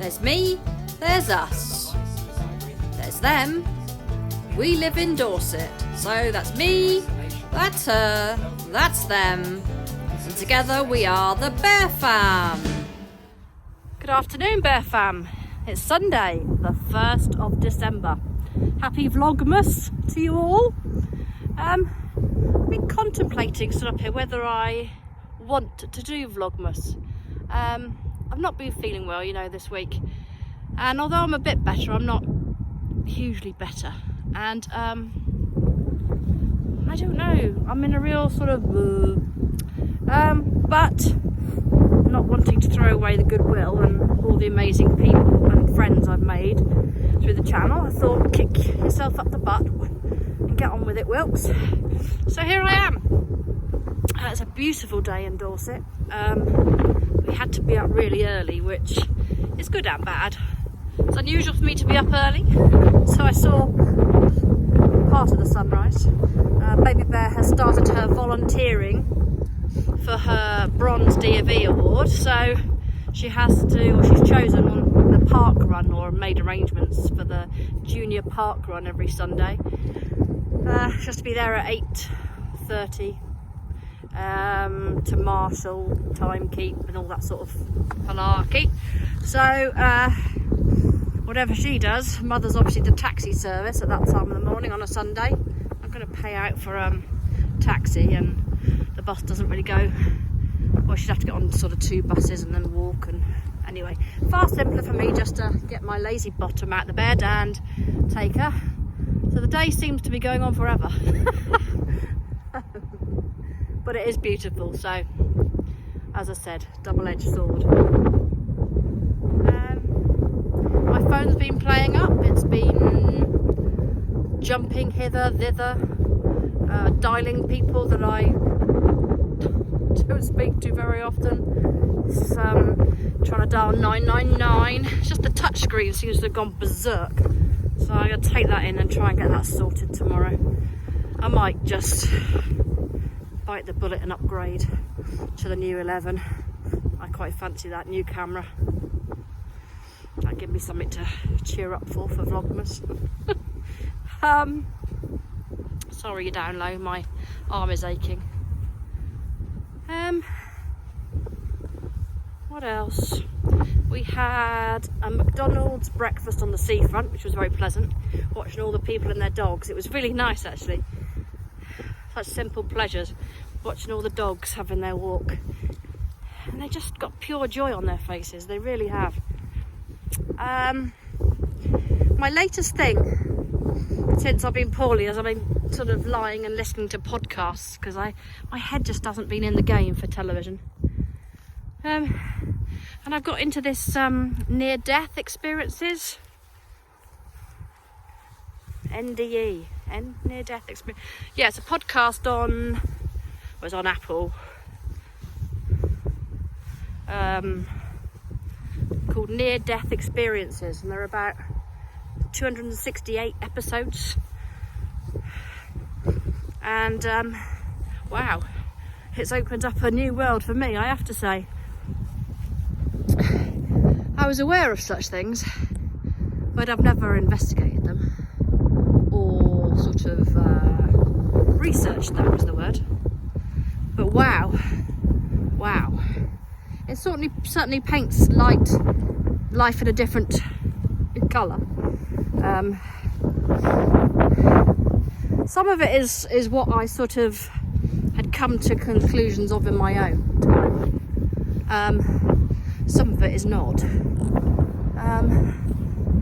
There's me, there's us. There's them. We live in Dorset. So that's me, that's her, that's them. And together we are the Bear Fam. Good afternoon, Bear Fam. It's Sunday, the 1st of December. Happy Vlogmas to you all. I've been contemplating sort of here whether I want to do Vlogmas. I've not been feeling well, this week. And although I'm a bit better, I'm not hugely better. And I don't know, I'm in a real sort of but not wanting to throw away the goodwill and all the amazing people and friends I've made through the channel. I thought, kick yourself up the butt and get on with it, Wilkes. So here I am. It's a beautiful day in Dorset. We had to be up really early, which is good and bad. It's unusual for me to be up early, so I saw part of the sunrise. Baby Bear has started her volunteering for her Bronze D&V award, so she's chosen on the park run, or made arrangements for the junior park run every Sunday. She has to be there at 8:30 to marshal, time keep and all that sort of malarkey. So whatever she does, Mother's obviously the taxi service at that time of the morning on a Sunday. I'm going to pay out for taxi, and the bus doesn't really go. Well, she'd have to get on sort of 2 buses and then walk, and anyway, far simpler for me just to get my lazy bottom out the bed and take her. So the day seems to be going on forever. But it is beautiful, so as I said, double-edged sword. My phone's been playing up. It's been jumping hither, thither, dialing people that I don't speak to very often. It's trying to dial 999. It's just the touch screen seems to have gone berserk. So I'm going to take that in and try and get that sorted tomorrow. I might just bite the bullet and upgrade to the new 11. I quite fancy that new camera. That'll give me something to cheer up for Vlogmas. Sorry you're down low, my arm is aching. What else? We had a McDonald's breakfast on the seafront, which was very pleasant. Watching all the people and their dogs. It was really nice, actually. Such simple pleasures. Watching all the dogs having their walk. And they just got pure joy on their faces. They really have. My latest thing since I've been poorly is I've been sort of lying and listening to podcasts, because my head just hasn't been in the game for television. And I've got into this near-death experiences. NDE, near-death experience. Yeah, it's a podcast on Apple. Called Near-Death Experiences, and they're about 268 episodes. And wow, it's opened up a new world for me, I have to say. I was aware of such things, but I've never investigated them or sort of researched them, was the word. But wow, it certainly paints life in a different colour. Some of it is what I sort of had come to conclusions of in my own time. Some of it is not.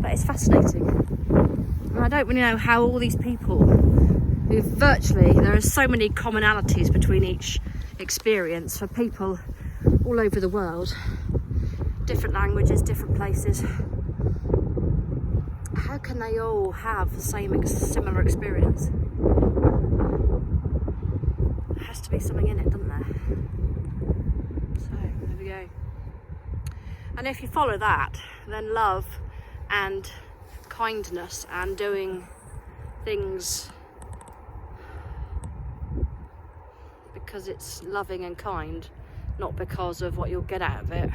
But it's fascinating. And I don't really know how all these people who there are so many commonalities between each experience for people all over the world. Different languages, different places. How can they all have the similar experience? There has to be something in it, doesn't there? So, there we go. And if you follow that, then love and kindness and doing things because it's loving and kind, not because of what you'll get out of it,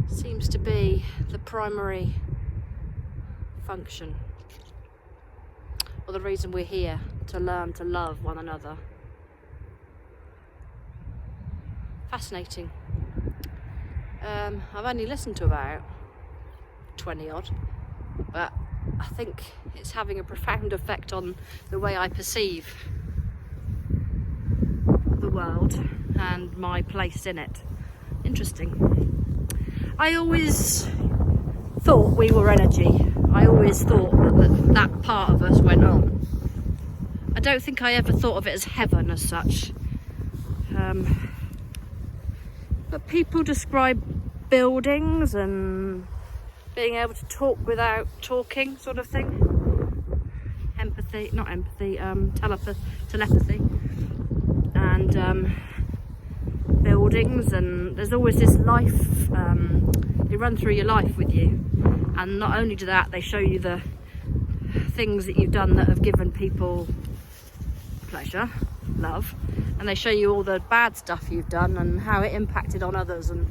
seems to be the primary function, or the reason we're here, to learn to love one another. Fascinating. I've only listened to about 20 odd, but I think it's having a profound effect on the way I perceive the world and my place in it. Interesting. I always thought we were energy. I always thought that part of us went on. I don't think I ever thought of it as heaven as such. But people describe buildings and being able to talk without talking, sort of thing. Empathy, not empathy, telepathy. And buildings, and there's always this life, they run through your life with you. And not only do that, they show you the things that you've done that have given people pleasure, love, and they show you all the bad stuff you've done and how it impacted on others. And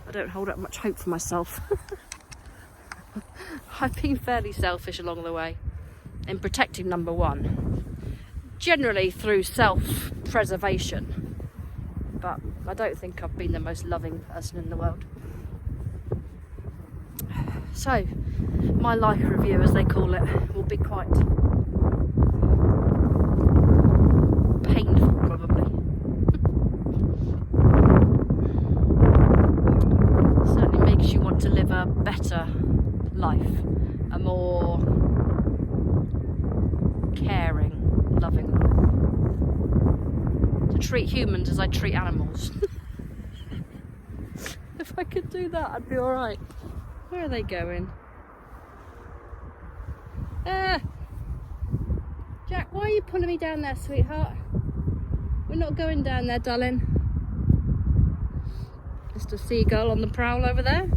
I don't hold up much hope for myself. I've been fairly selfish along the way in protecting number one, generally through self-preservation, but I don't think I've been the most loving person in the world. So my life review, as they call it, will be quite painful, probably. Certainly makes you want to live a better life, a more caring, loving life. To treat humans as I treat animals. If I could do that, I'd be alright. Where are they going? Jack, why are you pulling me down there, sweetheart? We're not going down there, darling. Mr. Seagull on the prowl over there.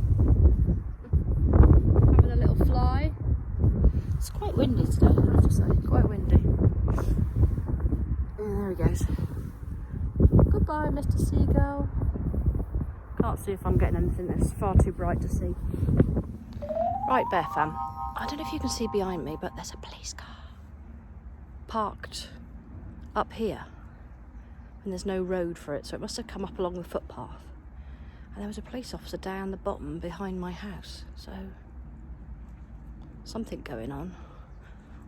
Having a little fly. It's quite windy today, I have to say. Quite windy. There he goes. Goodbye, Mr. Seagull. Can't see if I'm getting anything. It's far too bright to see. Right, Bear Fam. I don't know if you can see behind me, but there's a police car parked up here, and there's no road for it, so it must have come up along the footpath. And there was a police officer down the bottom behind my house, so something going on.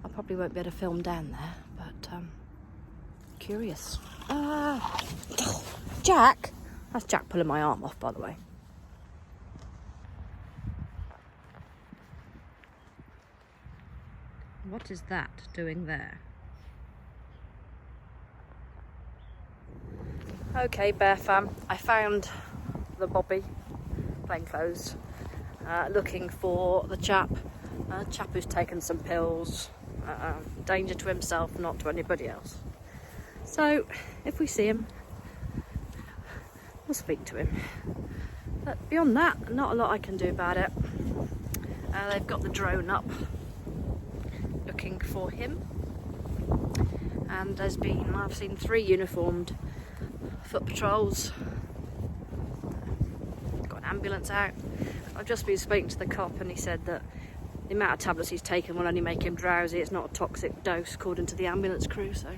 I probably won't be able to film down there, but curious. Jack! That's Jack pulling my arm off, by the way. What is that doing there? Okay, Bear Fam, I found the Bobby, plainclothes, looking for the chap who's taken some pills, danger to himself, not to anybody else. So, if we see him, we'll speak to him. But beyond that, not a lot I can do about it. They've got the drone up, looking for him. And I've seen 3 uniformed foot patrols. Got an ambulance out. I've just been speaking to the cop, and he said that the amount of tablets he's taken will only make him drowsy. It's not a toxic dose, according to the ambulance crew, so.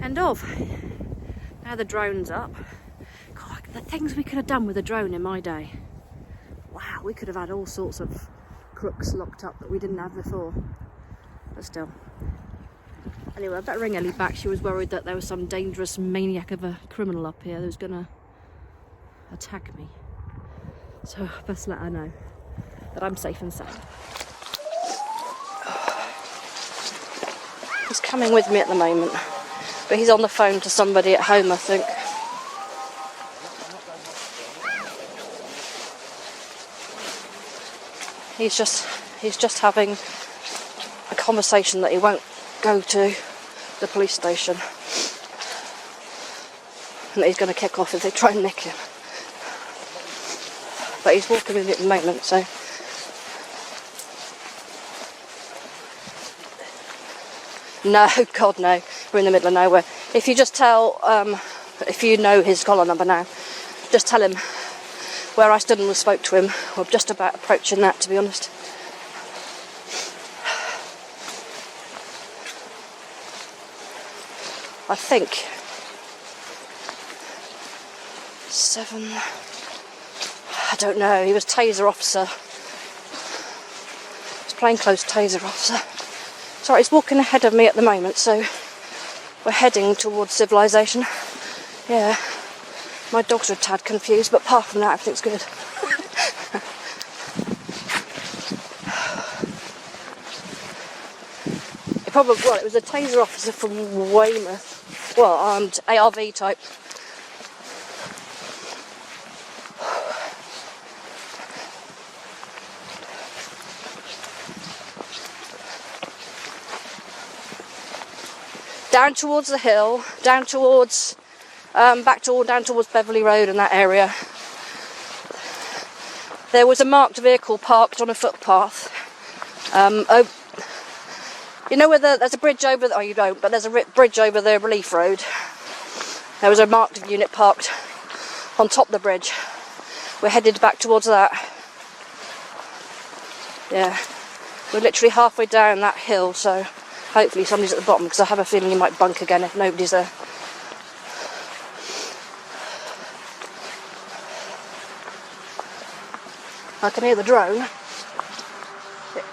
End of. Now the drone's up. God, the things we could have done with a drone in my day. Wow, we could have had all sorts of crooks locked up that we didn't have before. But still. Anyway, I better ring Ellie back. She was worried that there was some dangerous maniac of a criminal up here that was going to attack me. So I best let her know that I'm safe and sound. He's coming with me at the moment, but he's on the phone to somebody at home, I think. He's just having a conversation that he won't go to the police station, and that he's going to kick off if they try and nick him. But he's walking with me at the moment, so no, God no, we're in the middle of nowhere. If you just tell, if you know his collar number now, just tell him where I stood and spoke to him. We're just about approaching that, to be honest. I think 7. I don't know. He was taser officer. He was plainclothes taser officer. Sorry, he's walking ahead of me at the moment, so we're heading towards civilization. Yeah, my dogs are a tad confused, but apart from that, everything's good. It was a taser officer from Weymouth. Well, armed ARV type. Down towards the hill, down towards Beverley Road and that area. There was a marked vehicle parked on a footpath. You know where there's a bridge over... Oh, you don't, but there's a bridge over the Relief Road. There was a marked unit parked on top of the bridge. We're headed back towards that. Yeah. We're literally halfway down that hill, so hopefully somebody's at the bottom, because I have a feeling you might bunk again if nobody's there. I can hear the drone.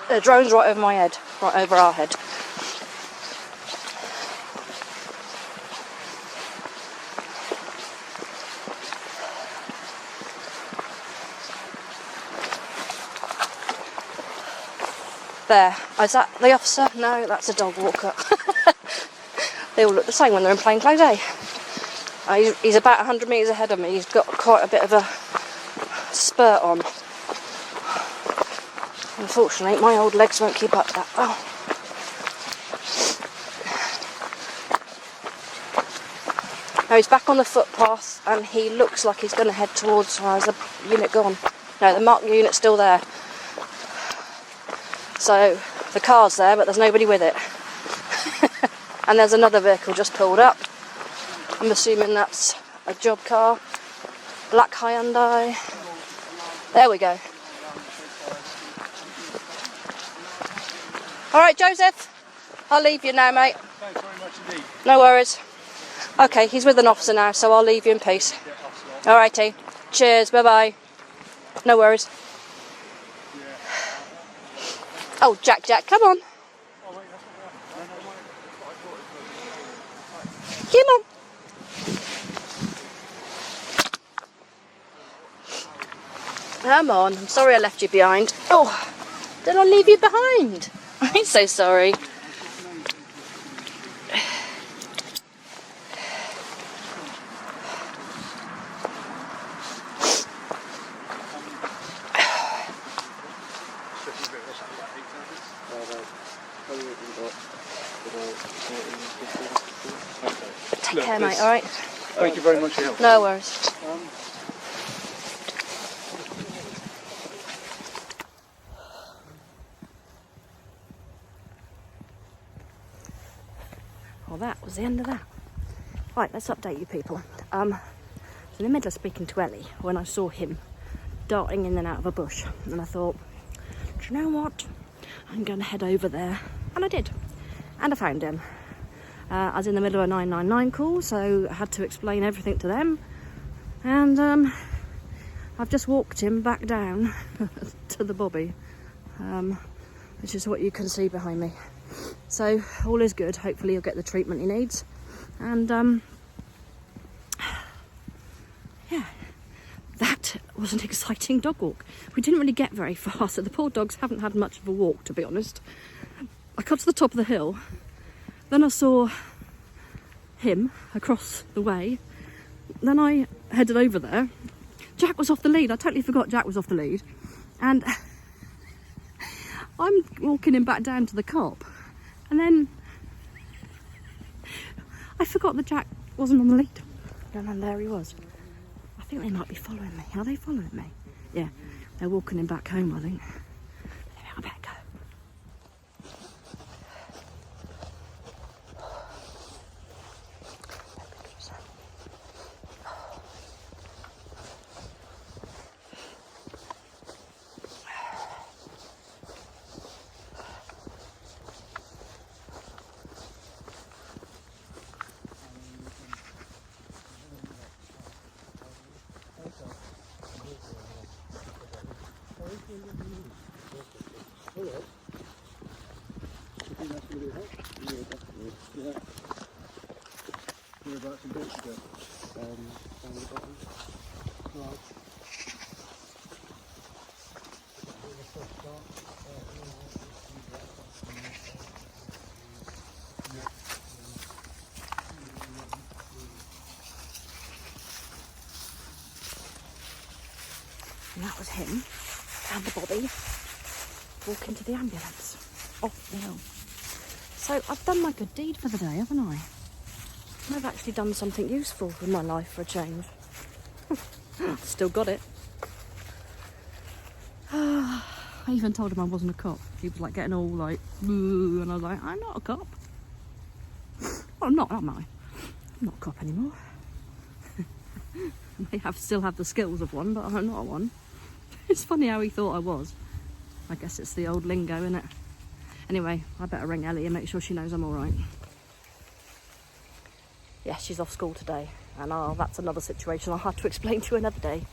The drone's right over my head, right over our head. There. Is that the officer? No, that's a dog walker. They all look the same when they're in plain clothes, eh? He's about 100 metres ahead of me. He's got quite a bit of a spurt on. Unfortunately, my old legs won't keep up that well. Now he's back on the footpath and he looks like he's going to head towards... Oh, is the unit gone? No, the marked unit's still there. So the car's there, but there's nobody with it. And there's another vehicle just pulled up. I'm assuming that's a job car. Black Hyundai. There we go. All right, Joseph. I'll leave you now, mate. Thanks very much indeed. No worries. Okay, he's with an officer now, so I'll leave you in peace. All righty. Cheers. Bye-bye. No worries. Oh, Jack, come on. Come on. Come on. I'm sorry I left you behind. Oh, did I leave you behind? I'm so sorry. Take care, mate, alright? Thank you very much for your help. No worries. Well, that was the end of that. Right, let's update you people. I was in the middle of speaking to Ellie when I saw him darting in and out of a bush, and I thought, do you know what? I'm going to head over there, and I did, and I found him. I was in the middle of a 999 call, so I had to explain everything to them, and I've just walked him back down to the bobby, which is what you can see behind me. So all is good. Hopefully he'll get the treatment he needs, and yeah, that was an exciting dog walk. We didn't really get very far, so the poor dogs haven't had much of a walk, to be honest. I got to the top of the hill, then I saw him across the way, then I headed over there. Jack was off the lead. I totally forgot Jack was off the lead, and I'm walking him back down to the cop, and then I forgot that Jack wasn't on the lead, and then there he was. I think they might be following me. Are they following me? Yeah, they're walking him back home, I think. I better go. Whereabouts in Portugal? Down the bottom. Right. And that was him and the body walking to the ambulance off the hill. So I've done my good deed for the day, haven't I? I've actually done something useful with my life for a change. Still got it. I even told him I wasn't a cop. He was like getting all like, "Boo," and I was like, I'm not a cop. Well, I'm not, am I? I'm not a cop anymore. I may still have the skills of one, but I'm not one. It's funny how he thought I was. I guess it's the old lingo, innit? Anyway, I better ring Ellie and make sure she knows I'm alright. Yeah, she's off school today, and that's another situation I'll have to explain to you another day.